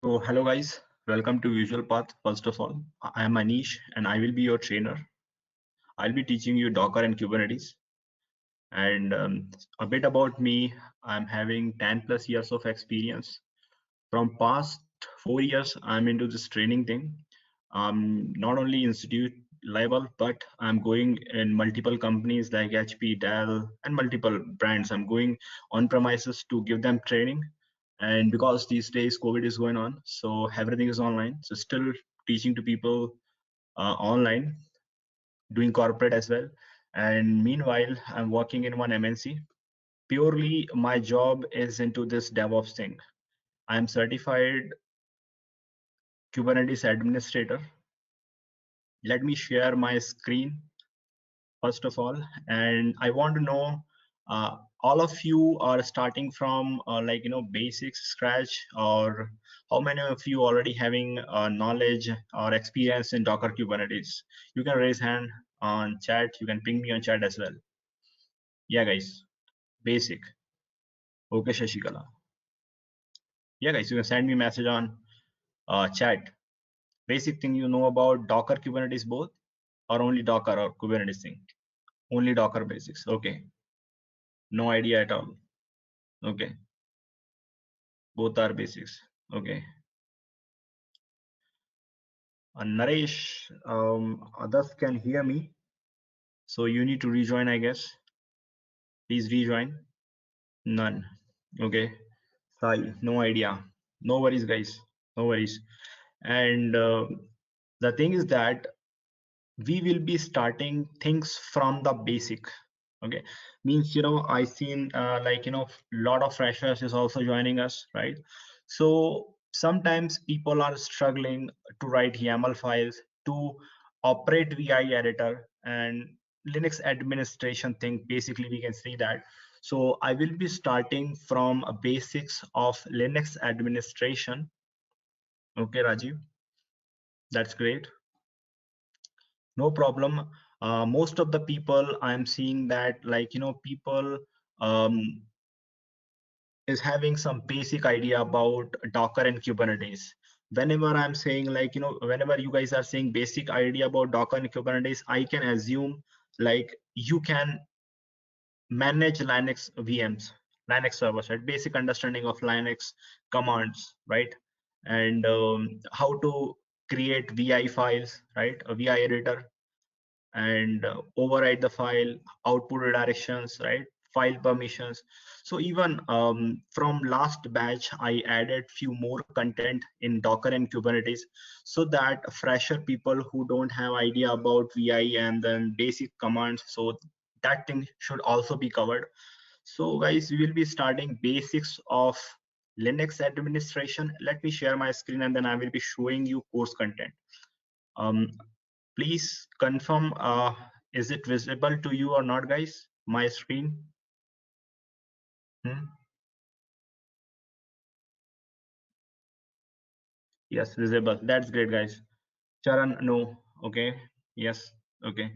So hello guys, welcome to Visualpath. First of all, I am Anish and I will be your trainer. I'll be teaching you Docker and Kubernetes. And a bit about me, I'm having 10 plus years of experience. From past 4 years, I'm into this training thing. Not only institute level, but I'm going in multiple companies like HP, Dell, and multiple brands. I'm going on premises to give them training. And because these days COVID is going on, so everything is online. So still teaching to people online, doing corporate as well. And meanwhile, I'm working in one MNC. Purely my job is into this DevOps thing. I'm certified Kubernetes administrator. Let me share my screen first of all, and I want to know all of you are starting from basics scratch, or how many of you already having knowledge or experience in Docker Kubernetes? You can raise hand on chat, you can ping me on chat as well. Yeah guys, basic. Okay Shashikala. Yeah guys, you can send me message on chat. Basic thing you know about Docker Kubernetes both, or only Docker or Kubernetes thing? Only Docker basics. Okay, no idea at all. Okay, both are basics. Okay. Naresh, others can hear me, so you need to rejoin, I guess. Please rejoin. None. Okay. Sai, no idea. No worries, guys. No worries. And the thing is that we will be starting things from the basic. Okay, means I seen lot of freshers is also joining us, right? So sometimes people are struggling to write YAML files, to operate vi editor and Linux administration thing. Basically we can see that. So I will be starting from basics of Linux administration. Okay Rajiv, that's great. No problem. Most of the people I'm seeing that people um, is having some basic idea about Docker and Kubernetes. Whenever I'm saying whenever you guys are saying basic idea about Docker and Kubernetes, I can assume like you can manage Linux VMs, Linux servers, right? Basic understanding of Linux commands, right? And how to create VI files, right? A VI editor, and override the file, output redirections, right? File permissions. So even from last batch, I added few more content in Docker and Kubernetes, so that fresher people who don't have idea about VI and then basic commands, so that thing should also be covered. So guys, we will be starting basics of Linux administration. Let me share my screen and then I will be showing you course content. Um, Please confirm, is it visible to you or not, guys? My screen? Hmm? Yes, visible. That's great, guys. Charan, no. Okay. Yes. Okay.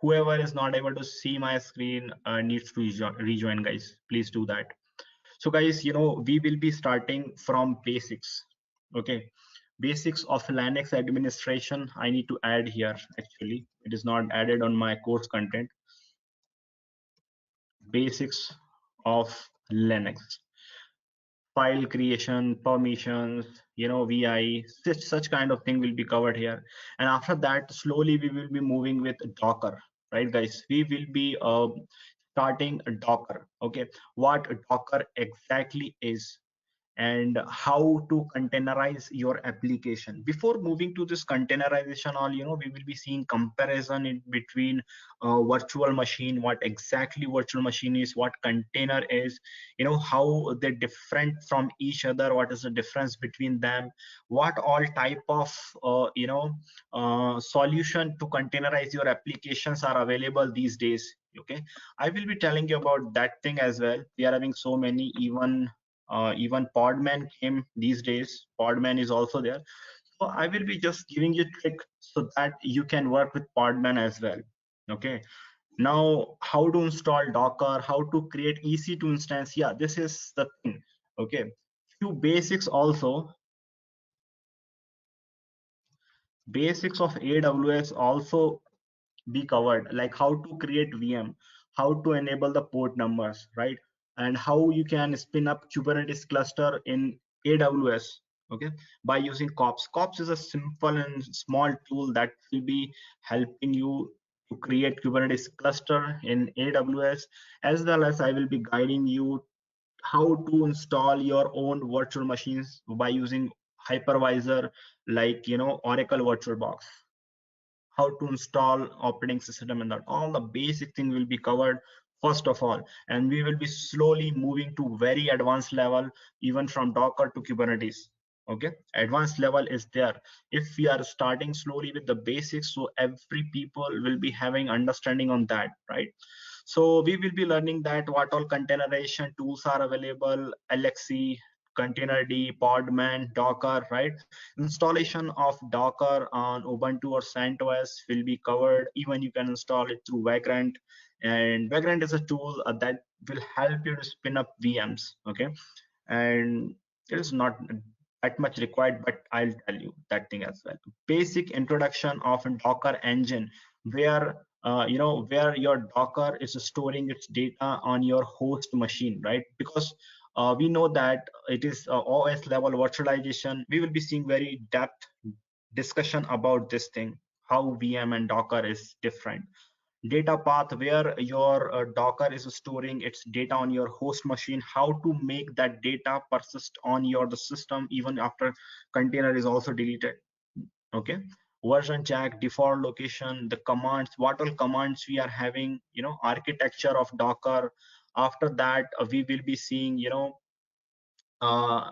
Whoever is not able to see my screen needs to rejoin, guys. Please do that. So, guys, we will be starting from basics. Okay. Basics of Linux administration. I need to add here. Actually, it is not added on my course content. Basics of Linux. File creation, permissions, VI, such kind of thing will be covered here. And after that, slowly we will be moving with Docker, right, guys? We will be starting Docker. Okay, what Docker exactly is, and how to containerize your application. Before moving to this containerization, all we will be seeing comparison in between virtual machine, what exactly virtual machine is, what container is, how they're different from each other, what is the difference between them, what all type of solution to containerize your applications are available these days. Okay, I will be telling you about that thing as well. We are having so many, even Podman came these days. Podman is also there. So I will be just giving you a trick so that you can work with Podman as well. Okay. Now, how to install Docker, how to create EC2 instance. Yeah, this is the thing. Okay. Few basics also. Basics of AWS also be covered, like how to create VM, how to enable the port numbers, right? And how you can spin up Kubernetes cluster in AWS, okay, by using kops. Kops is a simple and small tool that will be helping you to create Kubernetes cluster in AWS, as well as I will be guiding you how to install your own virtual machines by using hypervisor, like Oracle VirtualBox, how to install operating system, and that all the basic thing will be covered first of all, and we will be slowly moving to very advanced level, even from Docker to Kubernetes. Okay, advanced level is there. If we are starting slowly with the basics, so every people will be having understanding on that, right? So we will be learning that what all containerization tools are available, LXC, Containerd, Podman, Docker, right? Installation of Docker on Ubuntu or CentOS will be covered. Even you can install it through Vagrant, and Vagrant is a tool that will help you to spin up VMs. Okay, and it is not that much required, but I'll tell you that thing as well. Basic introduction of a Docker engine, where where your Docker is storing its data on your host machine, right? Because we know that it is OS level virtualization. We will be seeing very depth discussion about this thing, how VM and Docker is different. Data path, where your Docker is storing its data on your host machine, how to make that data persist on your the system even after container is also deleted. Okay, version check, default location, the commands, what all commands we are having, architecture of Docker. After that, we will be seeing uh,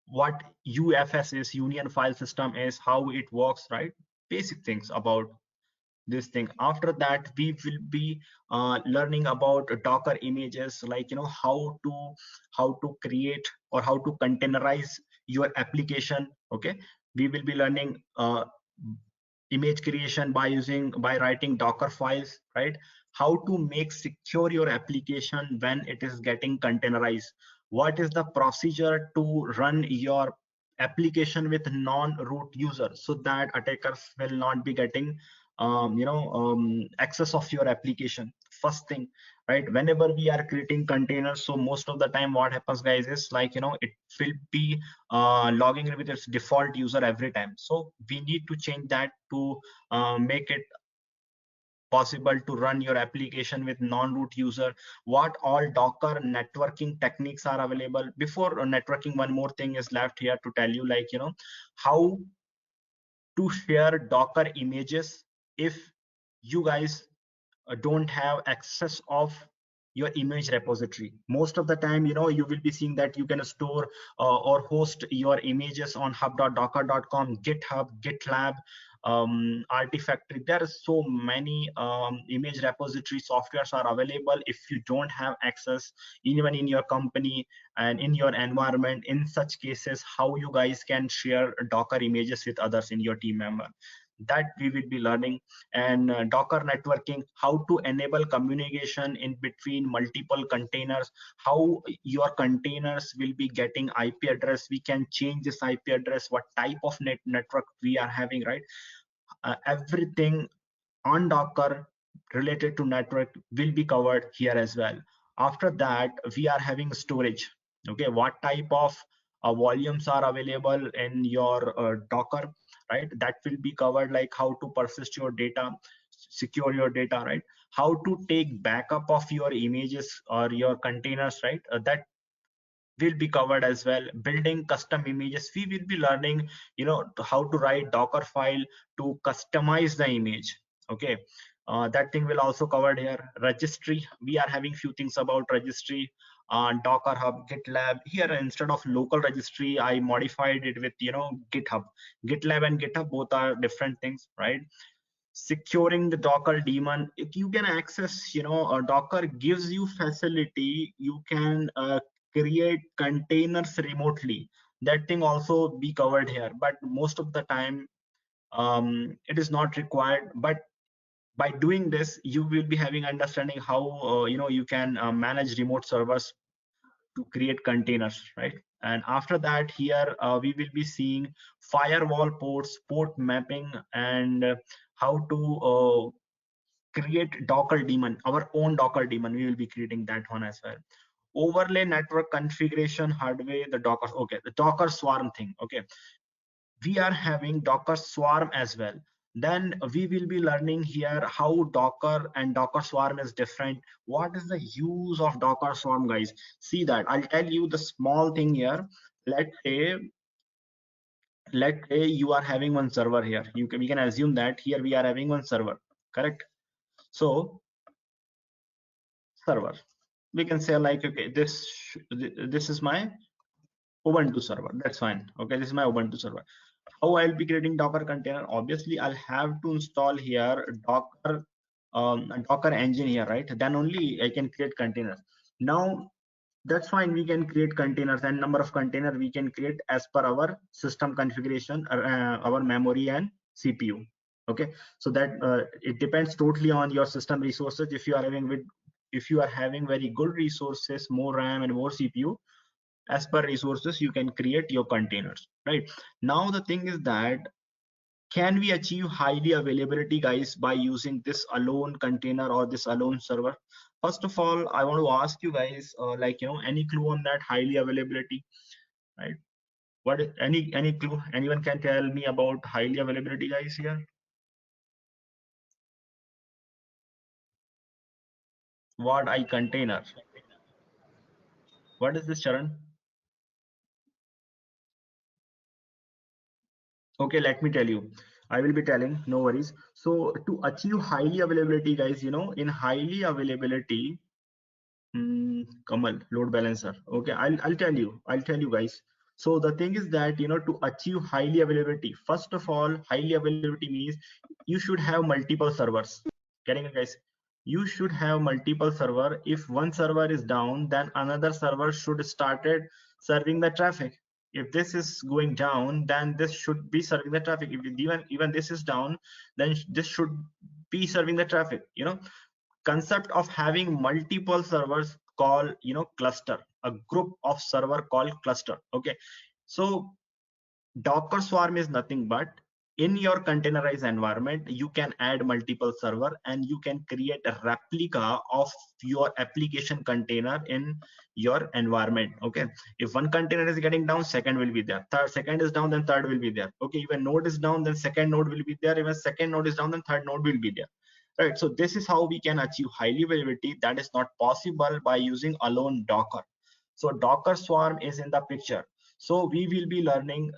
what UFS is, union file system is, how it works, right? Basic things about this thing. After that, we will be learning about Docker images, like how to create or how to containerize your application. Okay, we will be learning image creation by writing Docker files, right? How to make secure your application when it is getting containerized. What is the procedure to run your application with non-root user, so that attackers will not be getting access of your application? First thing, right? Whenever we are creating containers, so most of the time what happens, guys, is like it will be logging in with its default user every time. So we need to change that to make it possible to run your application with non-root user. What all Docker networking techniques are available? Before networking, one more thing is left here to tell you, like how to share Docker images if you guys don't have access of your image repository. Most of the time, you will be seeing that you can store or host your images on hub.docker.com, GitHub, GitLab, Artifactory. There are so many image repository softwares are available. If you don't have access, even in your company and in your environment, in such cases, how you guys can share Docker images with others in your team member, that we will be learning. And Docker networking, how to enable communication in between multiple containers, how your containers will be getting IP address. We can change this IP address, what type of network we are having, right? Everything on Docker related to network will be covered here as well. After that, we are having storage. Okay, what type of volumes are available in your Docker, right? That will be covered, like how to persist your data, secure your data, right? How to take backup of your images or your containers, right? That will be covered as well. Building custom images, we will be learning how to write Docker file to customize the image. Okay, that thing will also covered here. Registry, we are having few things about registry on Docker Hub, GitLab. Here, instead of local registry, I modified it with GitHub. GitLab and GitHub both are different things, right? Securing the Docker daemon, if you can access, Docker gives you facility, you can create containers remotely. That thing also be covered here, but most of the time it is not required. But by doing this, you will be having understanding how you can manage remote servers to create containers, right? And after that, here we will be seeing firewall ports, port mapping, and how to create Docker daemon, our own Docker daemon. We will be creating that one as well. Overlay network configuration, hardware, the Docker, okay, the Docker Swarm thing, okay. We are having Docker Swarm as well. Then we will be learning here how Docker and Docker Swarm is different. What is the use of Docker Swarm, guys? See that. I'll tell you the small thing here. Let's say, let's say you are having one server here. We can assume that here we are having one server, correct? So server, we can say like, okay, this is my Ubuntu server. That's fine. Okay, this is my Ubuntu server. How I'll be creating Docker container? Obviously, I'll have to install here Docker, Docker engine here, right? Then only I can create containers. Now that's fine. We can create containers, and number of container we can create as per our system configuration, our memory and CPU. Okay, so that it depends totally on your system resources. If you are having very good resources, more RAM and more CPU, as per resources, you can create your containers, right? Now the thing is that, can we achieve highly availability, guys, by using this alone container or this alone server? First of all, I want to ask you guys, like, any clue on that highly availability, right? Any clue? Anyone can tell me about highly availability, guys, here? What I container? What is this, Charan? Okay, let me tell you. I will be telling, no worries. So to achieve highly availability, guys, in highly availability, Kamal, load balancer. Okay, I'll tell you. I'll tell you, guys. So the thing is that, to achieve highly availability, first of all, highly availability means you should have multiple servers. Getting it, guys? You should have multiple server. If one server is down, then another server should started serving the traffic. If this is going down, then this should be serving the traffic. If even this is down, then this should be serving the traffic. Concept of having multiple servers called, cluster, a group of server called cluster. Okay, so Docker Swarm is nothing but, in your containerized environment, you can add multiple server and you can create a replica of your application container in your environment. Okay, if one container is getting down, second will be there. Second is down, then third will be there. Okay, even node is down, then second node will be there. Even second node is down, then third node will be there. Right, so this is how we can achieve highly availability. That is not possible by using alone Docker. So Docker Swarm is in the picture. So we will be learning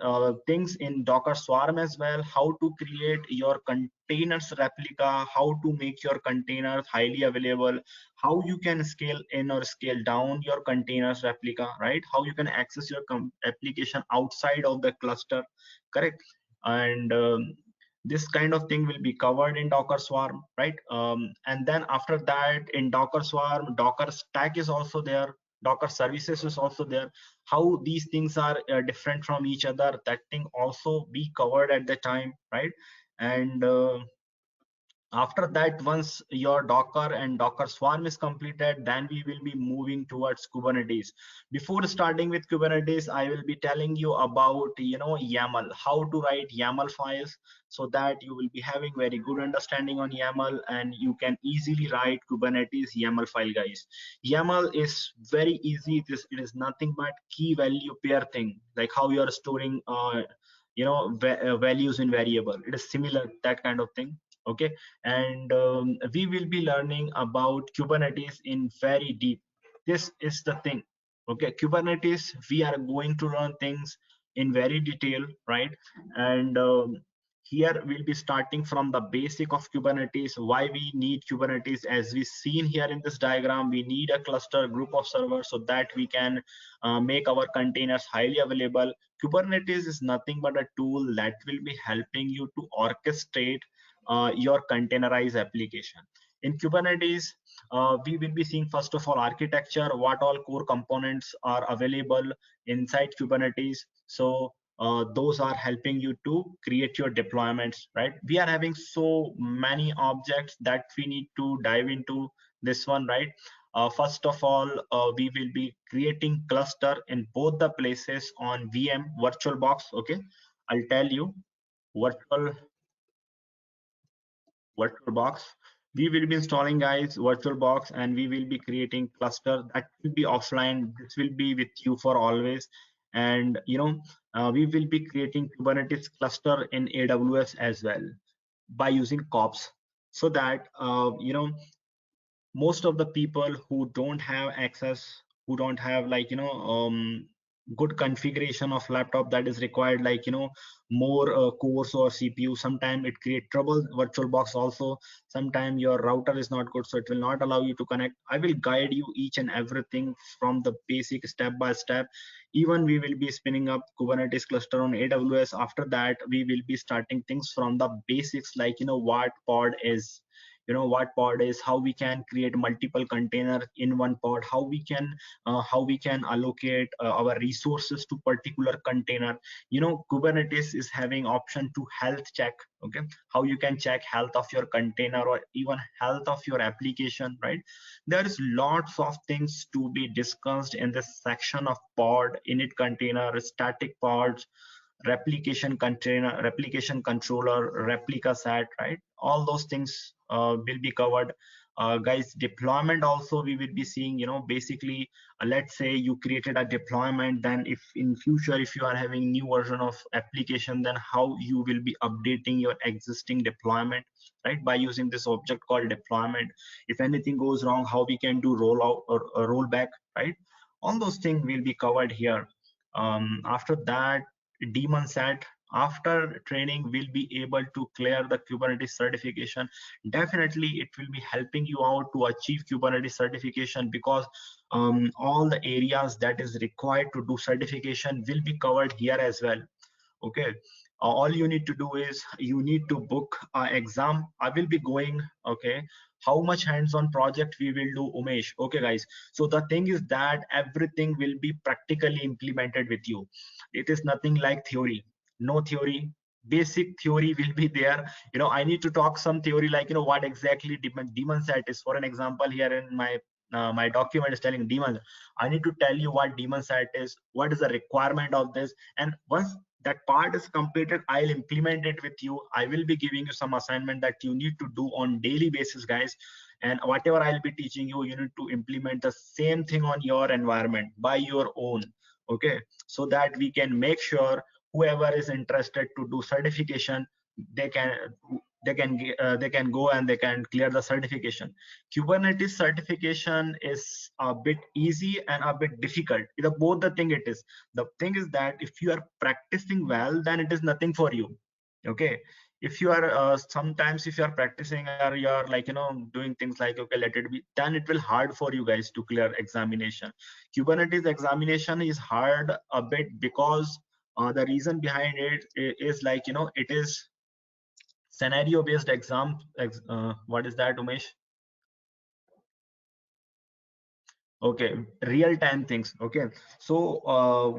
things in Docker Swarm as well, how to create your containers replica, how to make your containers highly available, how you can scale in or scale down your containers replica, right? How you can access your application outside of the cluster, correct? And this kind of thing will be covered in Docker Swarm, right? And then after that, in Docker Swarm, Docker Stack is also there, Docker services is also there. How these things are different from each other, that thing also be covered at the time, right? And after that, once your Docker and Docker Swarm is completed, then we will be moving towards Kubernetes. Before starting with Kubernetes, I will be telling you about, YAML, how to write YAML files, so that you will be having very good understanding on YAML and you can easily write Kubernetes YAML file, guys. YAML is very easy. It is nothing but key value pair thing, like how you are storing values in variable. It is similar, that kind of thing. Okay, and we will be learning about Kubernetes in very deep. This is the thing. Okay, Kubernetes, we are going to learn things in very detail, right? And here we'll be starting from the basic of Kubernetes, why we need Kubernetes. As we seen here in this diagram, we need a cluster group of servers so that we can make our containers highly available. Kubernetes is nothing but a tool that will be helping you to orchestrate your containerized application. In Kubernetes, we will be seeing, first of all, architecture, what all core components are available inside Kubernetes. So those are helping you to create your deployments, right? We are having so many objects that we need to dive into this one, right? First of all, we will be creating cluster in both the places on VM VirtualBox. Okay, I'll tell you VirtualBox. We will be installing, guys, VirtualBox, and we will be creating cluster that will be offline. This will be with you for always. And we will be creating Kubernetes cluster in AWS as well by using kops, so that most of the people who don't have access, who don't have like good configuration of laptop that is required, like more cores or CPU, sometimes it create trouble. VirtualBox also, sometimes your router is not good, so it will not allow you to connect. I will guide you each and everything from the basic step by step. Even we will be spinning up Kubernetes cluster on AWS. After that, we will be starting things from the basics, like what pod is, what pod is, how we can create multiple container in one pod, how we can allocate our resources to particular container. Kubernetes is having option to health check. Okay, how you can check health of your container or even health of your application, right? There is lots of things to be discussed in this section of pod, init container, static pods, replication container, replication controller, replica set, right? All those things will be covered. Guys, deployment also we will be seeing. Basically, let's say you created a deployment, then if in future if you are having new version of application, then how you will be updating your existing deployment, right? By using this object called deployment. If anything goes wrong, how we can do rollout or rollback, right? All those things will be covered here. After that, daemon set, after training, will be able to clear the Kubernetes certification. Definitely it will be helping you out to achieve Kubernetes certification, because all the areas that is required to do certification will be covered here as well. Okay, all you need to do is you need to book an exam. I will be going. Okay, how much hands-on project we will do, Umesh? Okay, guys, so the thing is that everything will be practically implemented with you. It is nothing like theory. No theory. Basic theory will be there. I need to talk some theory, like what exactly daemon set is. For an example, here in my document is telling daemon. I need to tell you what daemon set is, what is the requirement of this, and once that part is completed, I'll implement it with you. I will be giving you some assignment that you need to do on daily basis, guys. And whatever I'll be teaching you, you need to implement the same thing on your environment by your own. Okay, so that we can make sure whoever is interested to do certification, they can they can go and they can clear the certification. Kubernetes certification is a bit easy and a bit difficult. Both the thing it is. The thing is that if you are practicing well, then it is nothing for you. Okay, if you are sometimes if you are practicing or you are like doing things like, okay, let it be, then it will hard for you guys to clear examination. Kubernetes examination is hard a bit because the reason behind it is like it is scenario based exam. What is that, Umesh? Okay, real time things. Okay, so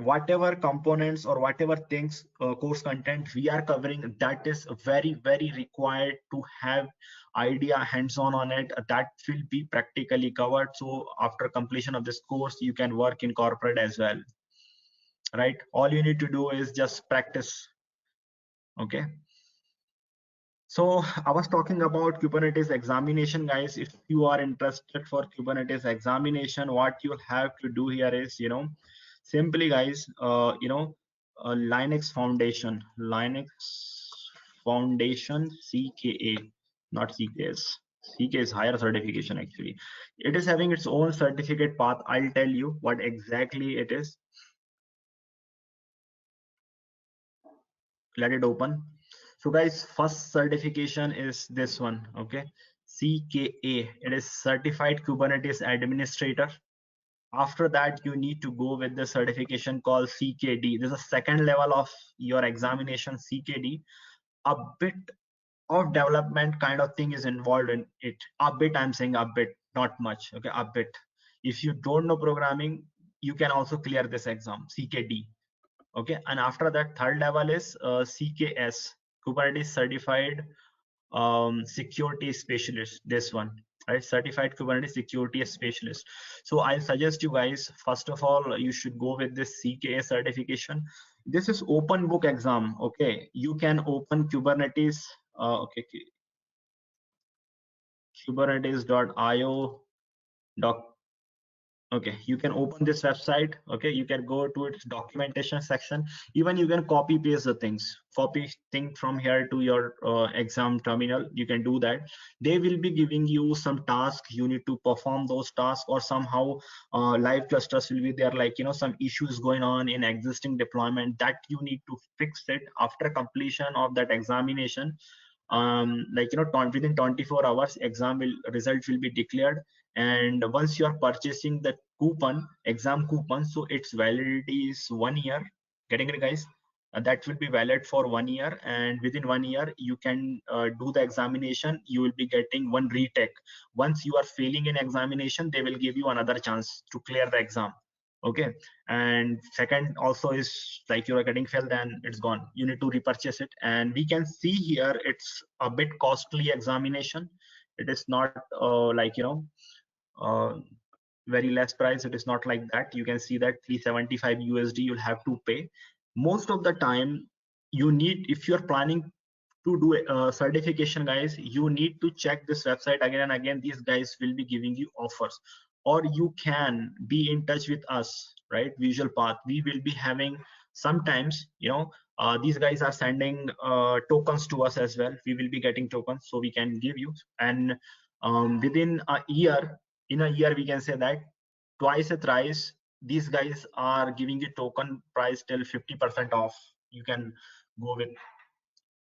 whatever components or whatever things, course content we are covering, that is very very required to have idea hands on it. That will be practically covered, so after completion of this course you can work in corporate as well, right? All you need to do is just practice. Okay, so I was talking about Kubernetes examination, guys. If you are interested for Kubernetes examination, what you'll have to do here is, simply, guys, Linux Foundation, CKA, not CKS. CK is higher certification actually. It is having its own certificate path. I'll tell you what exactly it is. Let it open. So guys, first certification is this one. Okay, CKA. It is Certified Kubernetes Administrator. After that, you need to go with the certification called CKD. This is a second level of your examination, CKD. A bit of development kind of thing is involved in it. A bit, I'm saying a bit, not much. Okay, a bit. If you don't know programming, you can also clear this exam, CKD. Okay, and after that, third level is CKS, Kubernetes Certified Security Specialist. This one. right? Certified Kubernetes Security Specialist. So I suggest you guys, first of all, you should go with this CKA certification. This is open book exam. Okay, you can open Kubernetes. Okay, Kubernetes.io. Okay, you can open this website. Okay, you can go to its documentation section. Even you can copy paste the things, copy thing from here to your exam terminal. You can do that. They will be giving you some tasks. You need to perform those tasks, or somehow live clusters will be there, like, you know, some issues going on in existing deployment that you need to fix it after completion of that examination. Like, you know, within 24 hours exam results will be declared. And once you are purchasing the coupon, exam coupon, so its validity is 1 year. Getting it, guys? That will be valid for 1 year, and within 1 year you can do the examination. You will be getting one retake. Once you are failing in examination, they will give you another chance to clear the exam. Okay, and second also is, like, you are getting failed, then it's gone, you need to repurchase it. And we can see here it's a bit costly examination. It is not like, you know, uh, very less price. It is not like that. You can see that 375 USD you'll have to pay. Most of the time you need, if you're planning to do a certification, guys, you need to check this website again and again. These guys will be giving you offers, or you can be in touch with us, right? Visualpath, we will be having sometimes, you know, these guys are sending tokens to us as well. We will be getting tokens, so we can give you. And within a year, in a year, we can say that twice or thrice these guys are giving you token price till 50% off. You can go with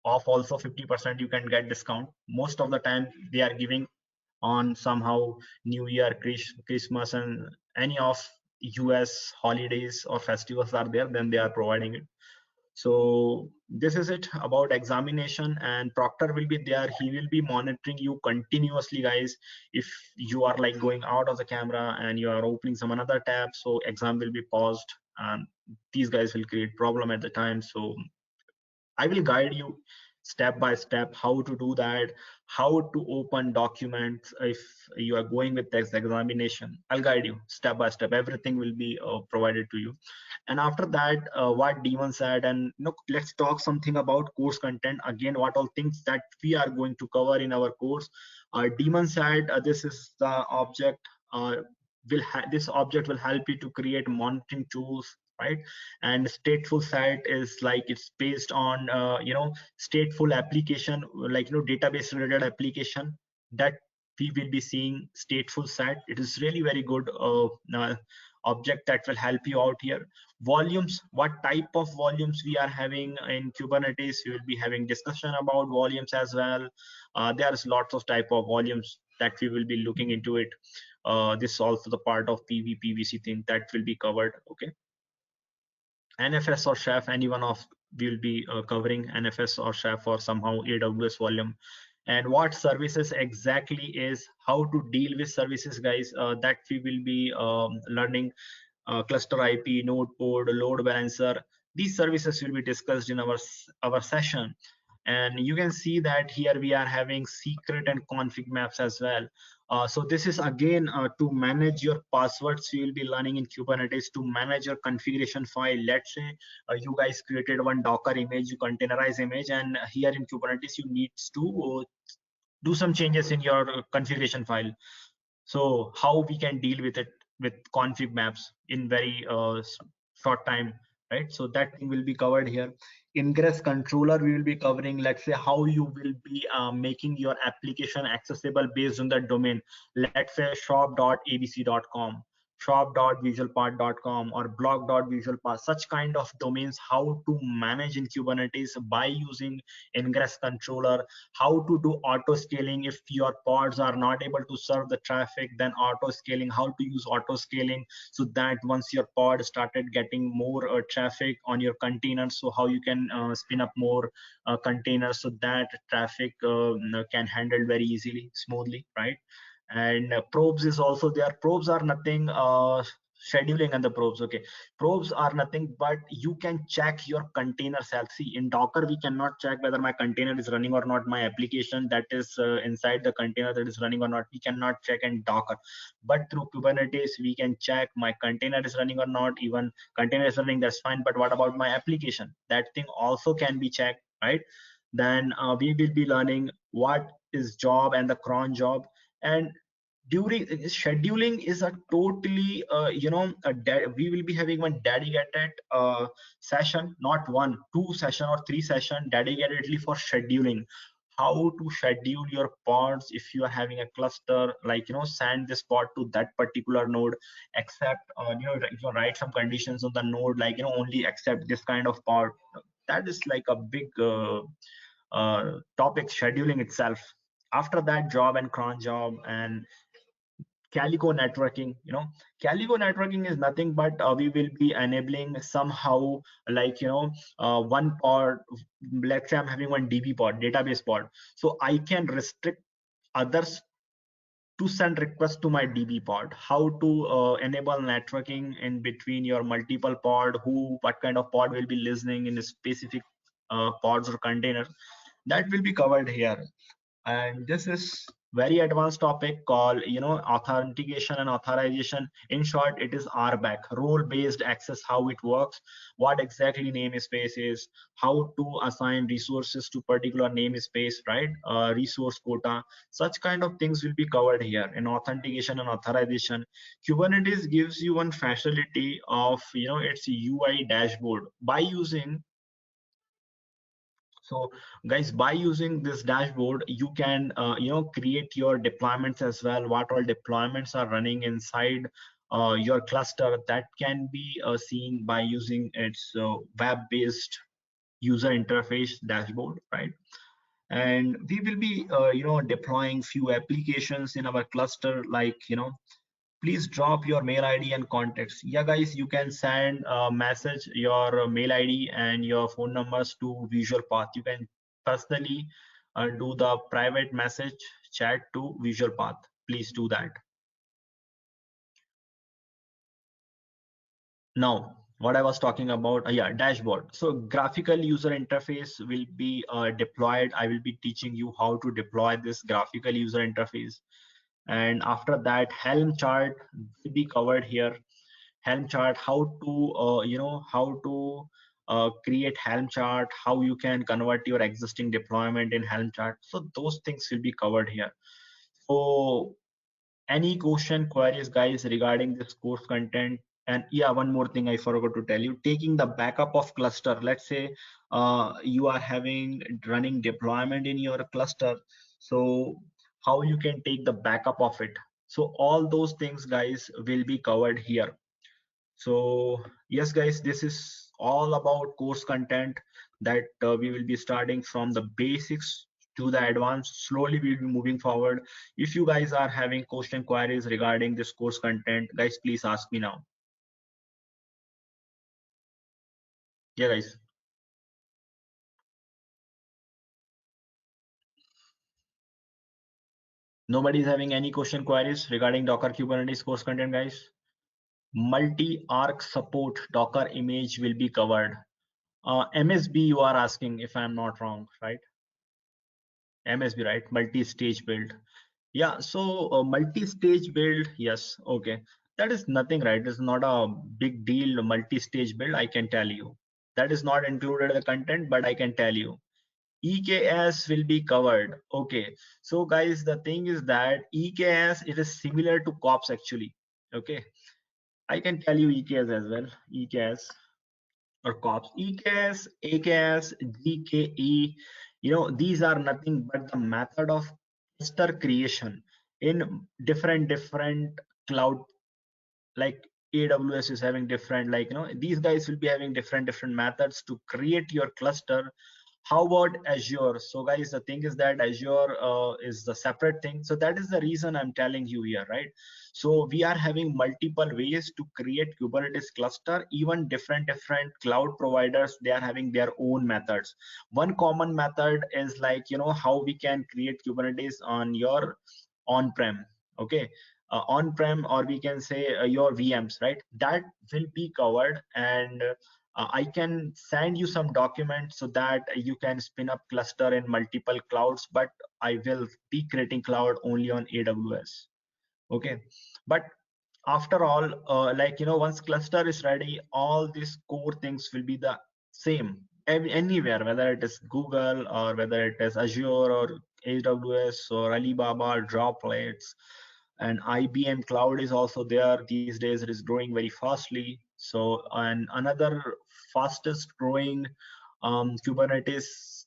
off also 50%. You can get discount. Most of the time they are giving on somehow New Year, Christmas, and any of US holidays or festivals are there, then they are providing it. So this is it about examination. And proctor will be there. He will be monitoring you continuously, guys. If you are like going out of the camera and you are opening some another tab, so exam will be paused, and these guys will create problem at the time. So I will guide you step by step how to do that, how to open documents. If you are going with this examination, I'll guide you step by step. Everything will be provided to you. And after that, what Demon said, and, you know, let's talk something about course content again. What all things that we are going to cover in our course. Demon said this is the object. This object will help you to create monitoring tools, right? And stateful set is like, it's based on you know, stateful application, like, you know, database related application that we will be seeing stateful set. It is really very good object that will help you out here. Volumes, what type of volumes we are having in Kubernetes, we will be having discussion about volumes as well. There's lots of type of volumes that we will be looking into it. This is also the part of PVPVC thing that will be covered. Okay, NFS or Chef, any one of we will be covering NFS or Chef or somehow AWS volume. And what services exactly is, how to deal with services, guys, that we will be learning. Cluster IP, node port, load balancer. These services will be discussed in our session. And you can see that here we are having secret and config maps as well. So this is again to manage your passwords. You will be learning in Kubernetes to manage your configuration file. Let's say you guys created one Docker image, you containerize image, and here in Kubernetes you need to do some changes in your configuration file. So how we can deal with it with config maps in very short time, right? So that thing will be covered here. Ingress controller we will be covering. Let's say how you will be making your application accessible based on the domain. Let's say shop.abc.com, shop.visualpath.com, or blog.visualpath. Such kind of domains, how to manage in Kubernetes by using ingress controller. How to do auto scaling if your pods are not able to serve the traffic, then auto scaling. How to use auto scaling so that once your pod started getting more traffic on your containers, so how you can spin up more containers so that traffic can handle very easily, smoothly, right? And probes is also there. Probes are nothing Scheduling and the probes. Okay, probes are nothing but you can check your container health. See, in Docker we cannot check whether my container is running or not, my application that is inside the container that is running or not, we cannot check in Docker. But through Kubernetes we can check my container is running or not. Even container is running, that's fine, but what about my application? That thing also can be checked, right? Then we will be learning what is job and the cron job. And during scheduling is a totally we will be having one dedicated session, not one, two session or three session dedicatedly for scheduling. How to schedule your pods if you are having a cluster, like send this pod to that particular node, accept write some conditions on the node, like only accept this kind of pod. That is like a big topic, scheduling itself. After that, job and cron job and Calico networking. Calico networking is nothing but we will be enabling somehow, like one pod. Let's say I'm having one DB pod, database pod, so I can restrict others to send requests to my DB pod. How to enable networking in between your multiple pod, what kind of pod will be listening in a specific pods or container, that will be covered here. And this is very advanced topic called authentication and authorization. In short, it is RBAC, role based access, how it works, what exactly namespace is, how to assign resources to particular namespace, right? Resource quota, such kind of things will be covered here in authentication and authorization. Kubernetes gives you one facility of its UI dashboard. By using So guys, by using this dashboard, you can create your deployments as well. What all deployments are running inside your cluster, that can be seen by using its web-based user interface dashboard, right? And we will be deploying few applications in our cluster, like please drop your mail ID and contacts. Yeah guys, you can send a message, your mail ID and your phone numbers to Visualpath. You can personally do the private message chat to Visualpath. Please do that. Now what I was talking about, yeah, dashboard. So graphical user interface will be deployed. I will be teaching you how to deploy this graphical user interface. And after that, Helm chart will be covered here. Helm chart, how to create Helm chart, how you can convert your existing deployment in Helm chart. So those things will be covered here. So any question, queries guys regarding this course content? And yeah, one more thing I forgot to tell you, taking the backup of cluster. Let's say you are having running deployment in your cluster, so how you can take the backup of it. So all those things guys will be covered here. So yes guys, this is all about course content that we will be starting from the basics to the advanced. Slowly we'll be moving forward. If you guys are having question queries regarding this course content, guys, please ask me now. Yeah guys, nobody's having any question queries regarding Docker Kubernetes course content, guys? Multi-arc support Docker image will be covered. MSB you are asking, if I'm not wrong, right? MSB, right? Multi-stage build. Yeah, so multi-stage build, yes, okay. That is nothing, right? It's not a big deal, multi-stage build, I can tell you. That is not included in the content, but I can tell you. EKS will be covered. Okay, so guys, the thing is that EKS, it is similar to COPS actually. Okay, I can tell you EKS as well. EKS or COPS, EKS, AKS, GKE, these are nothing but the method of cluster creation in different cloud. Like AWS is having different, like these guys will be having different methods to create your cluster. How about Azure? So guys, the thing is that Azure is the separate thing. So that is the reason I'm telling you here, right? So we are having multiple ways to create Kubernetes cluster. Even different cloud providers, they are having their own methods. One common method is like how we can create Kubernetes on your on-prem. Okay, on-prem, or we can say your VMs, right? That will be covered, and I can send you some documents so that you can spin up cluster in multiple clouds, but I will be creating cloud only on AWS. Okay, but after all, once cluster is ready, all these core things will be the same anywhere, whether it is Google or whether it is Azure or AWS or Alibaba Droplets, and IBM cloud is also there these days. It is growing very fastly. So, and another fastest growing Kubernetes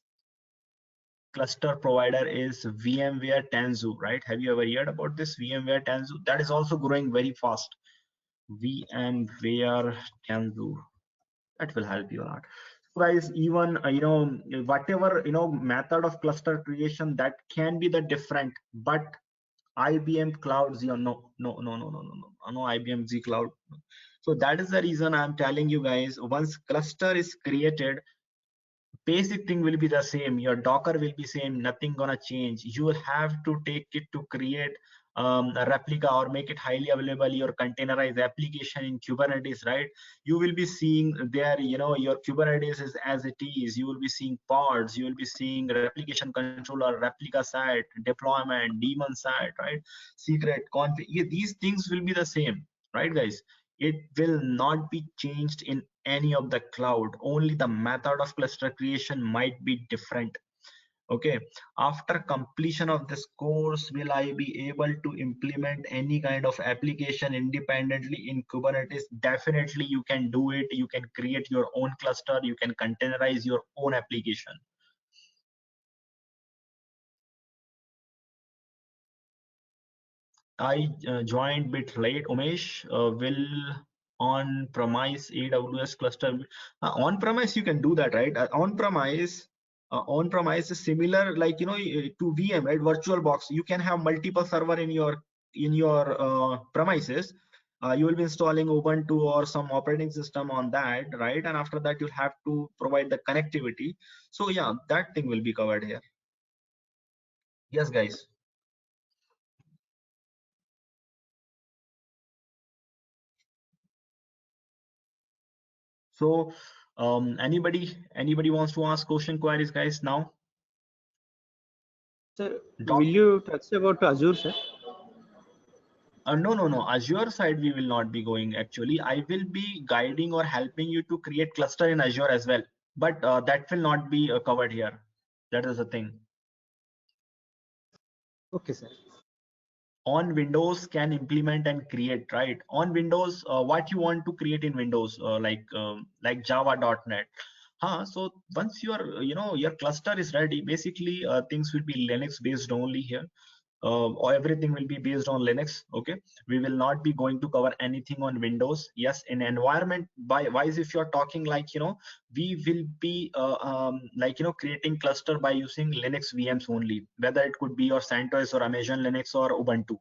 cluster provider is VMware Tanzu, right? Have you ever heard about this VMware Tanzu? That is also growing very fast. VMware Tanzu. That will help you a lot. So guys, even whatever method of cluster creation, that can be the different, but IBM Cloud Xeon, no IBM Z Cloud. So that is the reason I'm telling you guys, once cluster is created, basic thing will be the same. Your Docker will be same, nothing gonna change. You will have to take it to create a replica or make it highly available, your containerized application in Kubernetes, right? You will be seeing there, your Kubernetes is as it is. You will be seeing pods, you will be seeing replication controller, replica site, deployment, daemon site, right? Secret config. Yeah, these things will be the same, right, guys? It will not be changed in any of the cloud. Only the method of cluster creation might be different. Okay, after completion of this course, will I be able to implement any kind of application independently in Kubernetes? Definitely you can do it. You can create your own cluster, you can containerize your own application. I joined bit late. Umesh, will on-premise AWS cluster on-premise? You can do that, right? On-premise is similar, like to VM, right? VirtualBox. You can have multiple server in your premises. You will be installing Ubuntu or some operating system on that, right? And after that, you'll have to provide the connectivity. So yeah, that thing will be covered here. Yes, guys. So anybody wants to ask question queries, guys, now? Sir, will you touch about Azure, sir? No. Azure side we will not be going actually. I will be guiding or helping you to create cluster in Azure as well, but that will not be covered here. That is the thing. Okay, sir. On Windows can implement and create, right? On Windows, what you want to create in Windows, like Java.net. So once your cluster is ready, basically things will be Linux based only here. Or everything will be based on Linux. Okay, we will not be going to cover anything on Windows. Yes, in environment wise, if you're talking like we will be creating cluster by using Linux VMs only, whether it could be your CentOS or Amazon Linux or Ubuntu,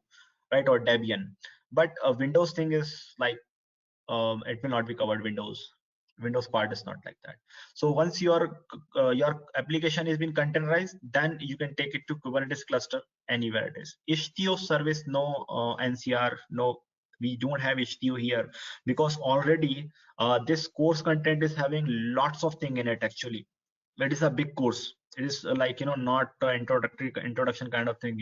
right, or Debian. But Windows thing is like it will not be covered. Windows part is not like that. So once your application has been containerized, then you can take it to Kubernetes cluster anywhere it is. Istio service, no. NCR, no, we don't have Istio here, because already this course content is having lots of thing in it. Actually, it is a big course. It is not introduction kind of thing.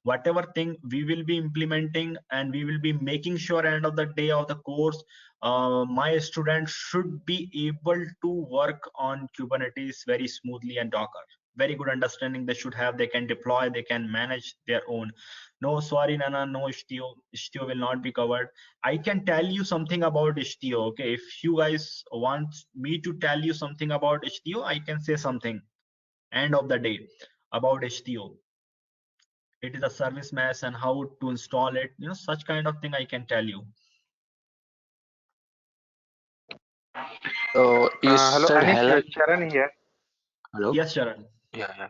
Whatever thing we will be implementing, and we will be making sure end of the day of the course, my students should be able to work on Kubernetes very smoothly, and Docker. Very good understanding they should have. They can deploy, they can manage their own. No, sorry, Nana, no Istio. Istio will not be covered. I can tell you something about Istio. Okay, if you guys want me to tell you something about Istio, I can say something end of the day about Istio. It is a service mesh and how to install it. Such kind of thing I can tell you. So you Hello, said Anish, Helen. Sharan here. Hello. Yes, Sharan. Yeah.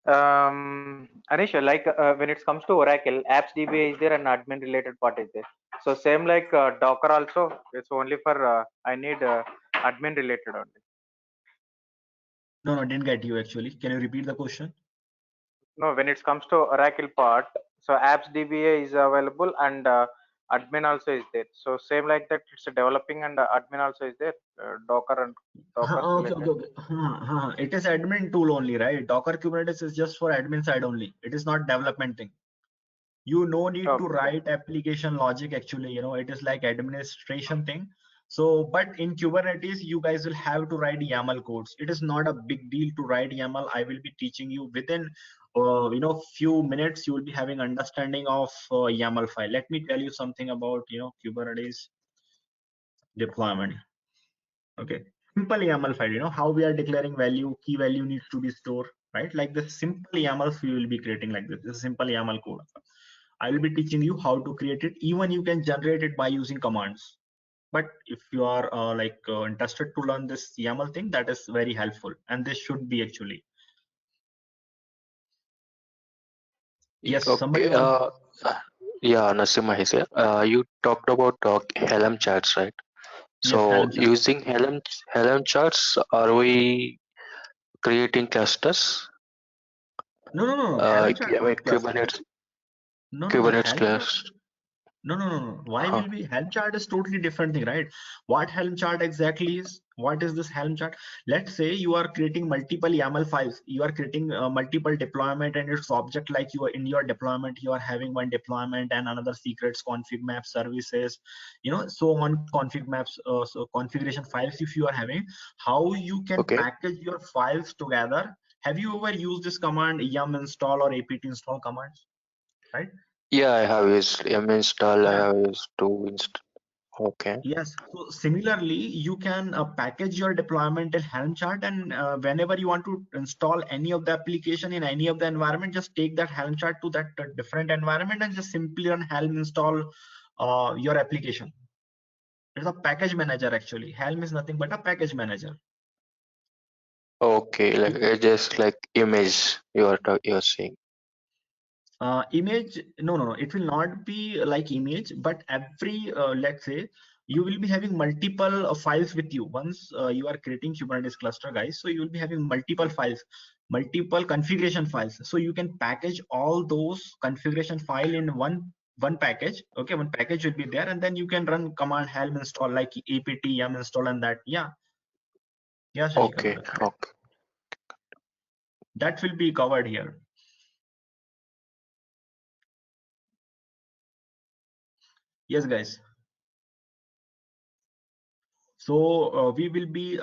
Anish, like when it comes to Oracle, apps DB is there and admin related part is there. So same like Docker also, it's only for I need admin related only. No, didn't get you actually. Can you repeat the question? No, when it comes to Oracle part, So apps DBA is available, and admin also is there. So same like that, it's developing, and admin also is there. Docker and Docker Okay, related. okay, okay. It is admin tool only, right? Docker Kubernetes is just for admin side only. It is not development thing. You no need to Okay. write application logic actually, it is like administration thing. So, but in Kubernetes, you guys will have to write YAML codes. It is not a big deal to write YAML. I will be teaching you within, few minutes. You will be having understanding of YAML file. Let me tell you something about, Kubernetes deployment. Okay, simple YAML file. How we are declaring value, key value needs to be stored, right? Like the simple YAMLs we will be creating like this. This is simple YAML code. I will be teaching you how to create it. Even you can generate it by using commands. But if you are interested to learn this YAML thing, that is very helpful. And this should be actually. Yes, somebody Okay. want. Yeah, Naseema is here. You talked about Helm charts, right? Yes, So Helm chart. using Helm charts, are we creating clusters? No, no, no, no. Helm chart, I mean not cluster. No, no, no. Kubernetes Helm chart. cluster. No, no, no, no. Why Huh. will be Helm chart is totally different thing, right? What Helm chart exactly is? What is this Helm chart? Let's say you are creating multiple YAML files. You are creating multiple deployment, and its object, like you are in your deployment, you are having one deployment and another secrets, config map services, so on config maps, so configuration files. If you are having, how you can Okay. package your files together? Have you ever used this command yum install or apt install commands, right? Yeah, I have used install. I Yeah. have used to install. Okay. Yes. So similarly, you can package your deployment in Helm chart, and whenever you want to install any of the application in any of the environment, just take that Helm chart to that different environment and just simply run Helm install your application. It's a package manager actually. Helm is nothing but a package manager. Okay. Like just like image you're saying. Image, no, it will not be like image, but every let's say you will be having multiple files with you once you are creating Kubernetes cluster, guys. So you will be having multiple files, multiple configuration files, so you can package all those configuration file in one package. Okay, one package will be there, and then you can run command helm install like apt yum install, and that, yeah, Okay. Shashikant, Okay. that will be covered here. Yes, guys. So we will be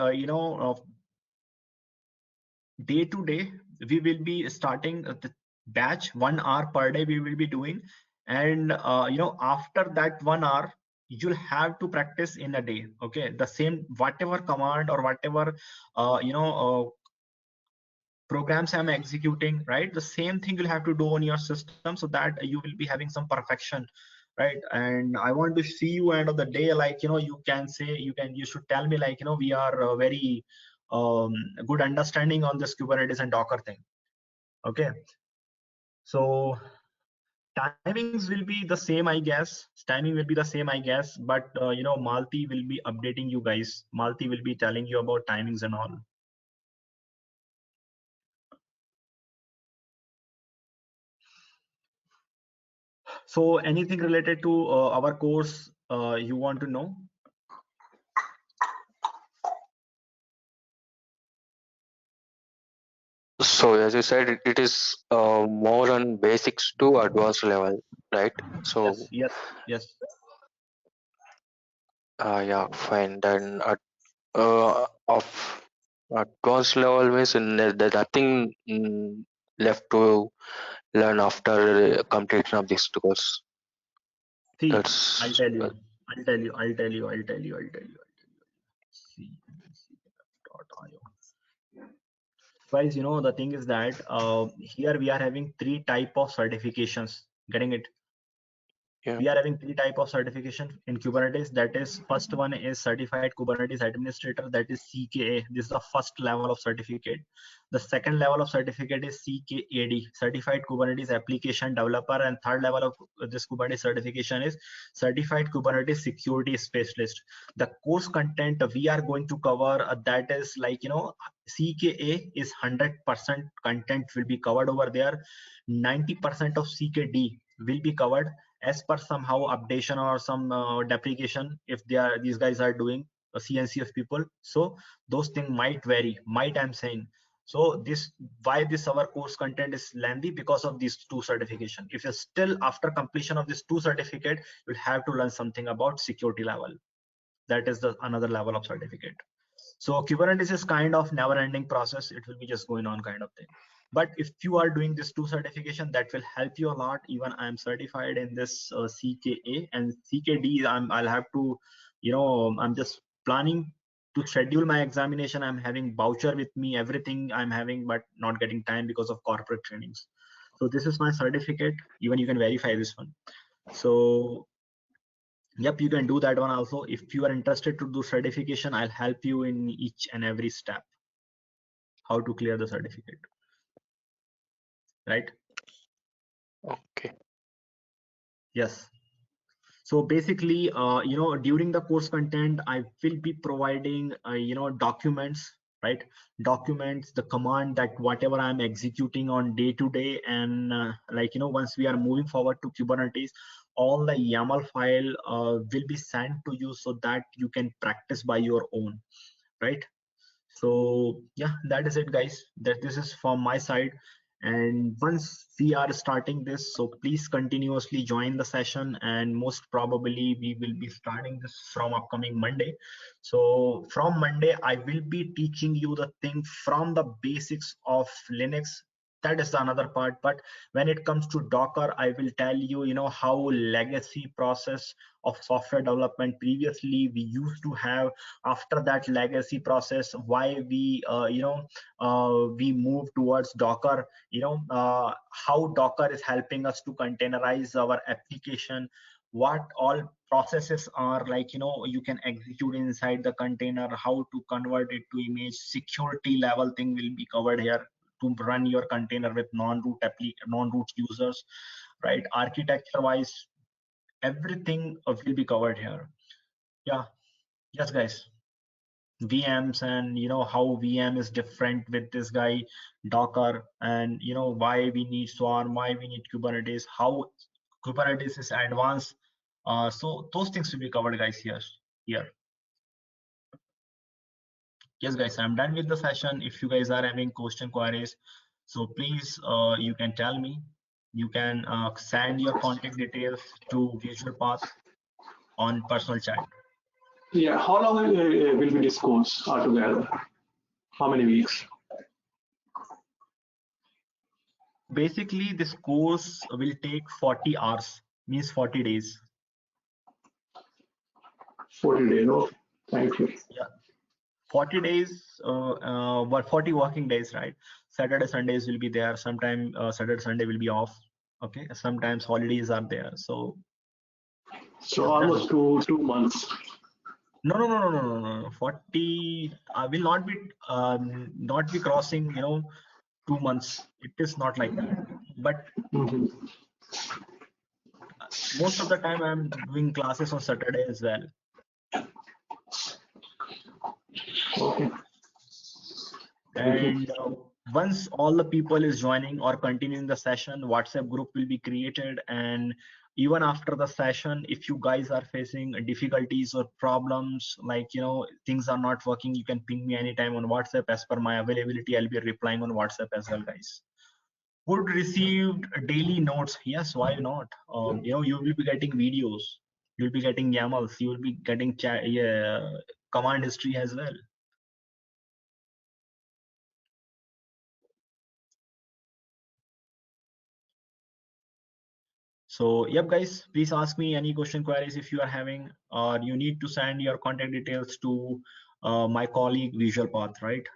day to day, we will be starting the batch 1 hour per day we will be doing, and after that 1 hour you'll have to practice in a day. Okay, the same whatever command or whatever programs I'm executing, right? The same thing you'll have to do on your system, so that you will be having some perfection, right? And I want to see you end of the day, like you can say, you should tell me, like we are very good understanding on this Kubernetes and Docker thing. Okay, so timings will be the same, I guess. Timing will be the same, I guess, but Malti will be updating you guys. Malti will be telling you about timings and all. So anything related to our course you want to know? So as you said, it is more on basics to advanced level, right? Yes, So yes, yes. yeah, fine. Then of advanced level means there's nothing left to learn after completion of this course. See, I'll That's tell you. I'll tell you. I'll tell you. I'll tell you. I'll tell you. I'll tell you. See, .io. Guys, the thing is that here we are having three type of certifications. Getting it? yeah. We are having three type of certification in Kubernetes. That is, first one is certified Kubernetes administrator, that is CKA. This is the first level of certificate. The second level of certificate is CKAD, certified Kubernetes application developer, and third level of this Kubernetes certification is certified Kubernetes security specialist. The course content we are going to cover, that is like CKA is 100% content will be covered over there. 90% of CKD, will be covered as per somehow updation or some deprecation if these guys are doing a CNCF people. So those things might vary, I'm saying. So this, why this our course content is lengthy, because of these 2 certification. If you're still after completion of this 2 certificate, you'll have to learn something about security level. That is the another level of certificate. So Kubernetes is kind of never ending process. It will be just going on kind of thing. But if you are doing this 2 certification, that will help you a lot. Even I'm certified in this CKA and CKD. I'll have to, I'm just planning to schedule my examination. I'm having voucher with me, everything I'm having, but not getting time because of corporate trainings. So this is my certificate. Even you can verify this one. So yep, you can do that one also. If you are interested to do certification, I'll help you in each and every step how to clear the certificate, right? Okay. Yes. So basically, during the course content, I will be providing, documents, right? Documents, the command that whatever I'm executing on day to day, and once we are moving forward to Kubernetes, all the YAML file will be sent to you so that you can practice by your own, right? So yeah, that is it, guys. That this is from my side. And once we are starting this, so please continuously join the session, and most probably we will be starting this from upcoming Monday. So from Monday, I will be teaching you the thing from the basics of Linux. That is the another part. But when it comes to Docker, I will tell you, how legacy process of software development previously we used to have. After that legacy process, why we move towards Docker, how Docker is helping us to containerize our application, what all processes are like, you can execute inside the container, how to convert it to image. Security level thing will be covered here to run your container with non-root users, right? Architecture wise, everything will be covered here. Yeah. Yes, guys. VMs, and how VM is different with this guy Docker, and why we need Swarm, why we need Kubernetes, how Kubernetes is advanced. So those things will be covered, guys. Here. Yes, guys, I'm done with the session. If you guys are having question queries, so please you can tell me. You can send your contact details to Visualpath on personal chat. Yeah, how long will be this course altogether? How many weeks? Basically, this course will take 40 hours, means 40 days. 40 days. Oh, thank you. Yeah, 40 days, but 40 working days, right? Saturday, Sundays will be there. Sometime Saturday, Sunday will be off. Okay, sometimes holidays are there. So almost two months. No. 40 will not be crossing 2 months. It is not like that. But most of the time I'm doing classes on Saturday as well. Okay. And once all the people is joining or continuing the session, WhatsApp group will be created. And even after the session, if you guys are facing difficulties or problems, like things are not working, you can ping me anytime on WhatsApp. As per my availability, I'll be replying on WhatsApp as well, guys. Would received daily notes? Yes, why not? You will be getting videos, you'll be getting YAMLs, you will be getting command history as well. So yep, guys, please ask me any question queries if you are having, or you need to send your contact details to my colleague Visualpath, right?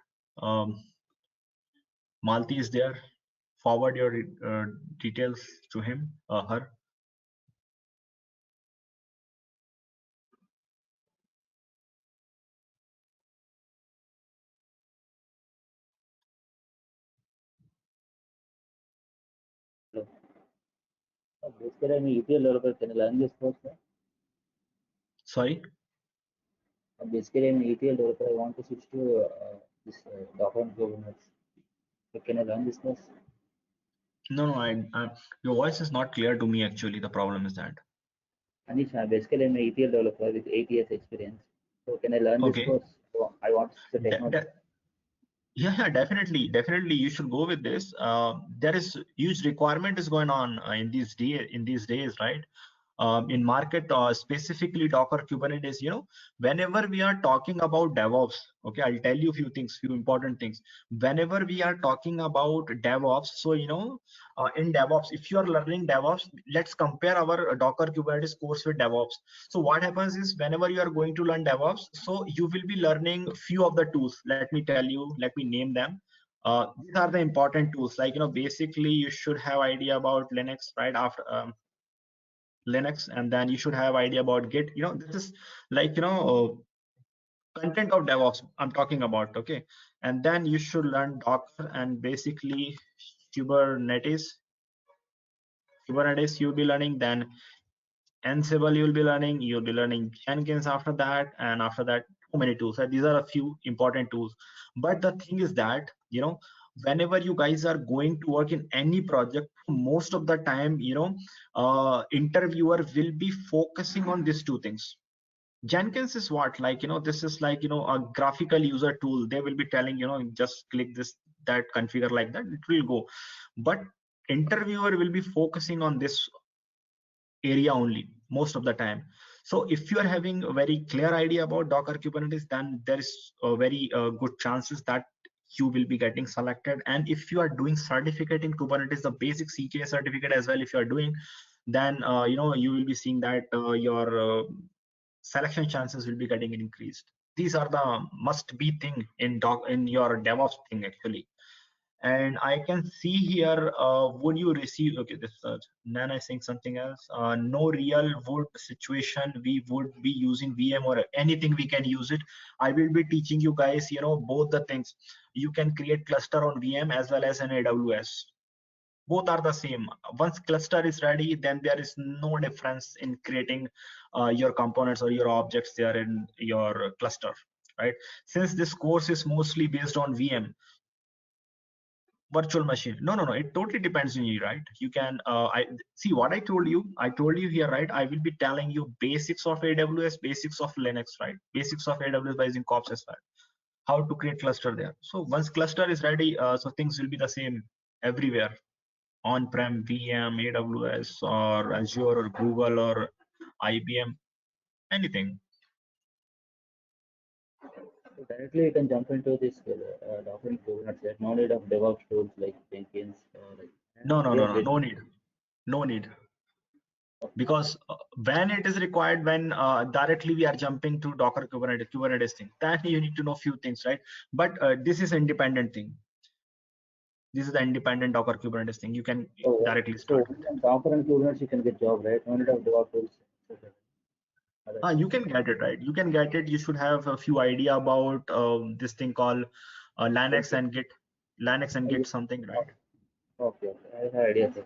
Malti is there. Forward your details to him, her. Basically, I'm an ETL developer. Can you learn this course? Sorry. Basically, I'm an ETL developer. I want to switch to this Docker and Kubernetes. So can I learn this course? No, your voice is not clear to me actually. The problem is that. Anish, basically I'm an ETL developer with 8 years experience. So can I learn this Okay. course? So I want the De- technology. de- yeah, definitely you should go with this. There is huge requirement is going on in these days, right? In market, specifically Docker Kubernetes, whenever we are talking about DevOps, okay, I'll tell you a few things, few important things. Whenever we are talking about DevOps, so, in DevOps, if you are learning DevOps, let's compare our Docker Kubernetes course with DevOps. So what happens is whenever you are going to learn DevOps, so you will be learning few of the tools. Let me tell you, let me name them. These are the important tools, like, basically you should have idea about Linux, right? After Linux, and then you should have idea about Git. This is like, content of DevOps I'm talking about. Okay. And then you should learn Docker and basically Kubernetes you'll be learning. Then Ansible you'll be learning Jenkins after that, and after that too many tools. So these are a few important tools. But the thing is that, whenever you guys are going to work in any project, most of the time, interviewer will be focusing on these two things. Jenkins is what, like, this is like, a graphical user tool. They will be telling, just click this, that, configure like that, it will go. But interviewer will be focusing on this area only most of the time. So if you are having a very clear idea about Docker Kubernetes, then there is a very good chances that you will be getting selected. And if you are doing certificate in Kubernetes, the basic CKA certificate as well, if you are doing, then you will be seeing that your selection chances will be getting increased. These are the must be thing in your DevOps thing actually. And I can see here, would you receive, okay, this Nana is saying something else. No real world situation, we would be using VM or anything, we can use it. I will be teaching you guys, both the things. You can create cluster on VM as well as an AWS. Both are the same. Once cluster is ready, then there is no difference in creating your components or your objects there in your cluster, right? Since this course is mostly based on VM, virtual machine, no, it totally depends on you, right? You can I see what I told you here, right? I will be telling you basics of AWS, basics of Linux, right? Basics of AWS by using kops as well, how to create cluster there. So once cluster is ready, so things will be the same everywhere, on-prem, VM, AWS, or Azure, or Google, or IBM, anything. So directly you can jump into this Docker and Kubernetes. Right? No need of DevOps tools like Jenkins or like No, real basic. no need, because when it is required, when directly we are jumping to Docker Kubernetes thing, then you need to know few things, right? But this is independent thing. This is the independent Docker Kubernetes thing. You can directly So start with it. on Docker and Kubernetes you can get job, right? No need of DevOps tools. Other You can get it, right? You can get it. You should have a few idea about this thing called Linux okay. and Git, Linux and Git Okay. something, right? Okay. I have idea, sir.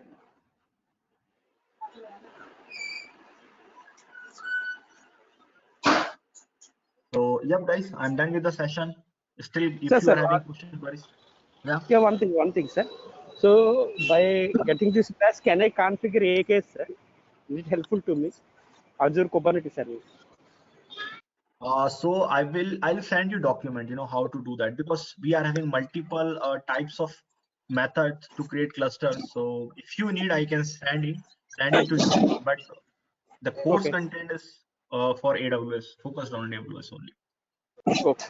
So, yep, guys, I'm done with the session. Still, Sir, if you sir, are having questions, queries, yeah. yeah, one thing, sir. So by getting this class, can I configure AKS, sir? Is it helpful to me? Azure Kubernetes service. So I'll send you document, how to do that, because we are having multiple types of methods to create clusters. So if you need, I can send it to you. But the course Okay. content is for AWS, focused on AWS only. Okay.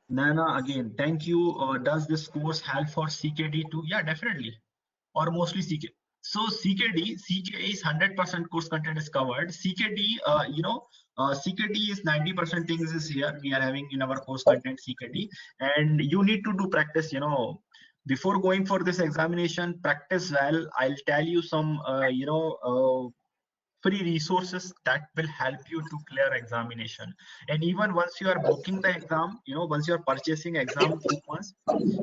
Nana, again, thank you. Does this course help for CKD too? Yeah, definitely. Or mostly CK. So CKD is 100% course content is covered. CKD, CKD is 90% things is here. We are having in our course content CKD, and you need to do practice. Before going for this examination, practice well. I'll tell you some, free resources that will help you to clear examination. And even once you are booking the exam, once you are purchasing exam coupons,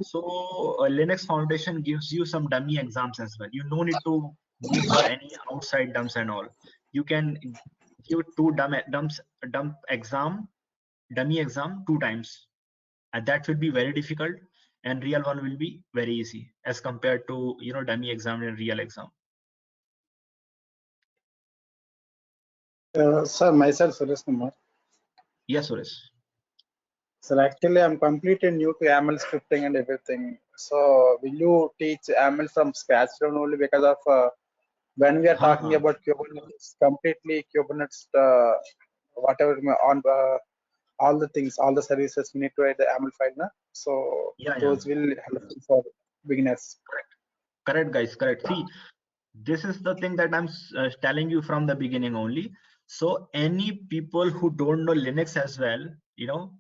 so Linux Foundation gives you some dummy exams as well. You no need to go for any outside dumps and all. You can give two dummy exam 2 times, and that will be very difficult. and real one will be very easy as compared to, you know, dummy exam and real exam. Sir, myself, Suresh Kumar. Yes, Suresh. Sir, actually, I'm completely new to YAML scripting and everything. So, will you teach YAML from scratch down only because of when we are talking about Kubernetes, completely Kubernetes, whatever on all the things, all the services, we need to write the YAML file, na? So, Yeah, those will help for beginners. correct, guys, correct. See, this is the thing that I'm telling you from the beginning only. So any people who don't know Linux as well, you know,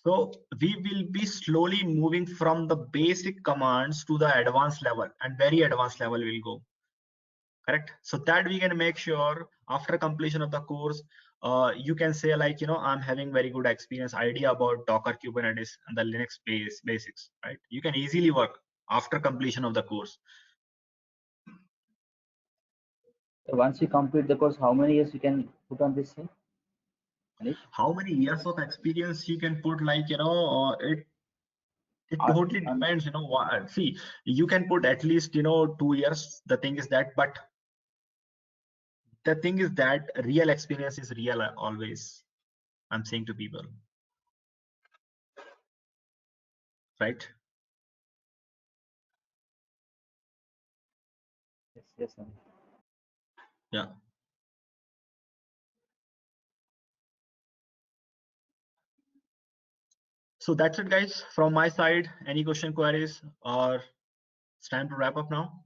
so we will be slowly moving from the basic commands to the advanced level, and very advanced level will go. Correct. So that we can make sure after completion of the course, you can say like, you know, I'm having very good experience idea about Docker, Kubernetes, and the Linux basics, right? You can easily work after completion of the course. Once you complete the course, how many years you can put on this thing? Manish? How many years of experience you can put, like, you know, it totally depends, you know. See, you can put at least, you know, 2 years. The thing is that, but the thing is that real experience is real always. I'm saying to people, right? Yes, yes, Manish. Yeah. So that's it, guys, from my side. Any question, queries, or it's time to wrap up now?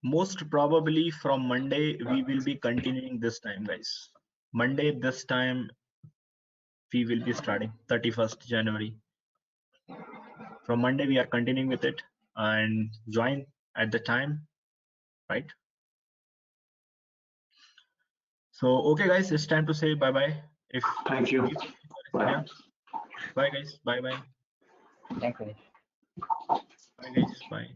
Most probably from Monday we will be continuing this time, guys. Monday this time we will be starting 31st January. From Monday we are continuing with it, and join at the time, right? So okay, guys, it's time to say bye bye. If Thank you. yeah, Bye. bye guys, bye bye, Thanks, Manish. bye guys, bye.